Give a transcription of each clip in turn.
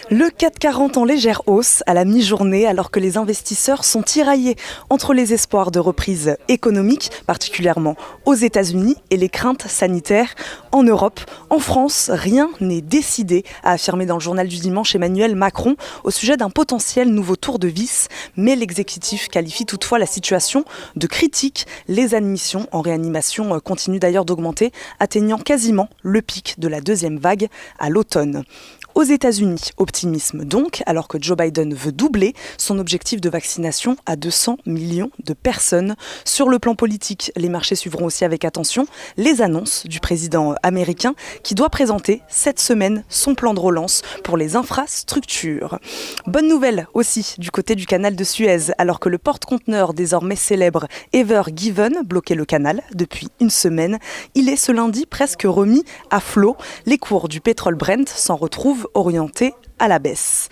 Le CAC 40 en légère hausse à la mi-journée alors que les investisseurs sont tiraillés entre les espoirs de reprise économique, particulièrement aux États-Unis, et les craintes sanitaires en Europe. En France, rien n'est décidé, a affirmé dans le journal du dimanche Emmanuel Macron au sujet d'un potentiel nouveau tour de vis, mais l'exécutif qualifie toutefois la situation de critique. Les admissions en réanimation continuent d'ailleurs d'augmenter, atteignant quasiment le pic de la deuxième vague à l'automne. Aux États-Unis, optimisme donc, alors que Joe Biden veut doubler son objectif de vaccination à 200 millions de personnes. Sur le plan politique, les marchés suivront aussi avec attention les annonces du président américain qui doit présenter cette semaine son plan de relance pour les infrastructures. Bonne nouvelle aussi du côté du canal de Suez, alors que le porte-conteneur désormais célèbre Ever Given bloquait le canal depuis une semaine. Il est ce lundi presque remis à flot. Les cours du pétrole Brent s'en retrouvent orienté à la baisse.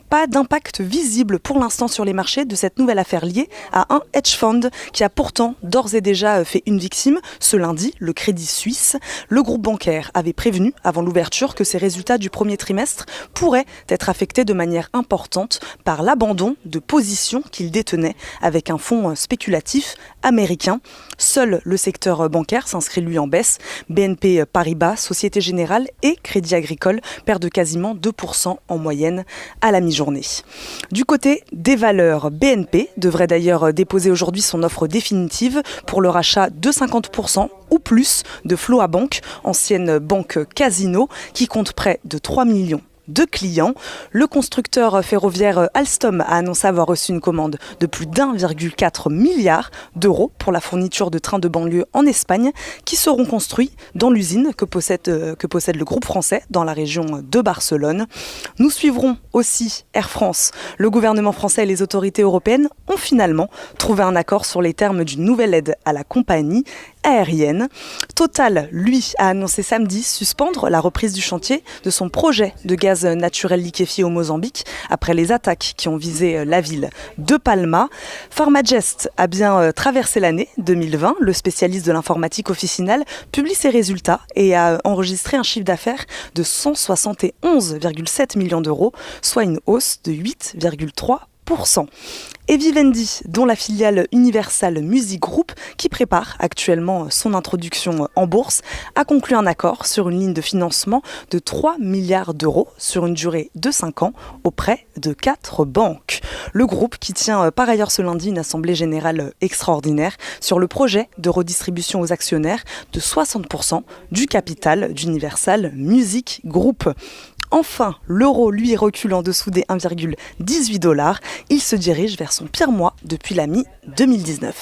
Pas d'impact visible pour l'instant sur les marchés de cette nouvelle affaire liée à un hedge fund qui a pourtant d'ores et déjà fait une victime. Ce lundi, le Crédit Suisse, le groupe bancaire avait prévenu avant l'ouverture que ses résultats du premier trimestre pourraient être affectés de manière importante par l'abandon de positions qu'il détenait avec un fonds spéculatif américain. Seul le secteur bancaire s'inscrit lui en baisse. BNP Paribas, Société Générale et Crédit Agricole perdent quasiment 2% en moyenne à la mi-journée. Du côté des valeurs, BNP devrait d'ailleurs déposer aujourd'hui son offre définitive pour le rachat de 50% ou plus de Floa Bank, ancienne banque Casino, qui compte près de 3 millions de clients. Le constructeur ferroviaire Alstom a annoncé avoir reçu une commande de plus d'1,4 milliard d'euros pour la fourniture de trains de banlieue en Espagne qui seront construits dans l'usine que possède le groupe français dans la région de Barcelone. Nous suivrons aussi Air France. Le gouvernement français et les autorités européennes ont finalement trouvé un accord sur les termes d'une nouvelle aide à la compagnie aérienne. Total, lui, a annoncé samedi suspendre la reprise du chantier de son projet de gaz naturel liquéfié au Mozambique après les attaques qui ont visé la ville de Palma. Pharmagest a bien traversé l'année 2020. Le spécialiste de l'informatique officinale publie ses résultats et a enregistré un chiffre d'affaires de 171,7 millions d'euros, soit une hausse de 8,3%. Et Vivendi, dont la filiale Universal Music Group, qui prépare actuellement son introduction en bourse, a conclu un accord sur une ligne de financement de 3 milliards d'euros sur une durée de 5 ans auprès de 4 banques. Le groupe qui tient par ailleurs ce lundi une assemblée générale extraordinaire sur le projet de redistribution aux actionnaires de 60% du capital d'Universal Music Group. Enfin, l'euro, lui, recule en dessous des 1,18 $. Il se dirige vers son pire mois depuis la mi-2019.